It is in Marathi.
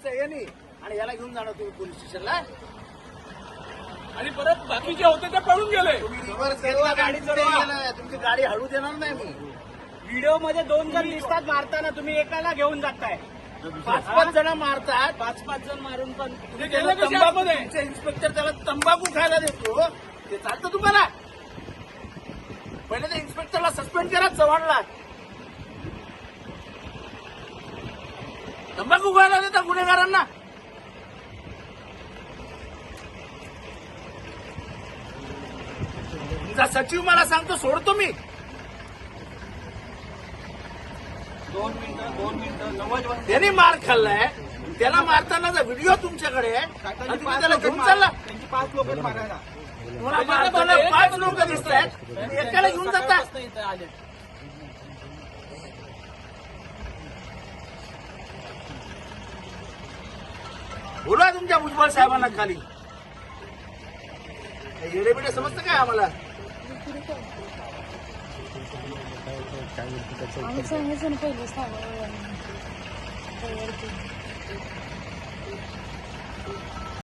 यायचं यांनी आणि याला घेऊन जाणार तुम्ही पोलीस स्टेशनला. आणि परत बाकीचे होते ते पळून गेले. तुम्ही रिव्हर्स घेतला गाडी गेलं, तुमची गाडी हळू देणार नाही मी. व्हिडिओ मध्ये 2 जण दिसतात मारताना, तुम्ही एकाला घेऊन जाताय. 5-5 जण मारतात. 5-5 जण मारून पण ते गेलं कसे आतमध्ये? तुमचे इन्स्पेक्टर त्याला तंबाखू खायला देतो, ते चालतं तुम्हाला? पहिले त्या इन्स्पेक्टरला सस्पेंड करा चव्हाणला. तंबाखू खायला देता गुन्हेगारांना. तुमचा सचिव मला सांगतो सोडतो मी. 2 मिनिटं 90 त्याने मार खाल्लाय, त्याला मारतानाचा व्हिडिओ तुमच्याकडे आहे आणि तुम्ही त्याला घेऊन चालला. त्यांची 5 लोक मारायला. तुम्हाला मारताना 5 लोक दिसत आहेत, एकाला घेऊन जाता. इथं आले. बोला तुमच्या भुजबळ साहेबांना खाली. येडेबिडे समजतं काय आम्हाला? आम्ही सांगायचं ना पहिलं सांगा.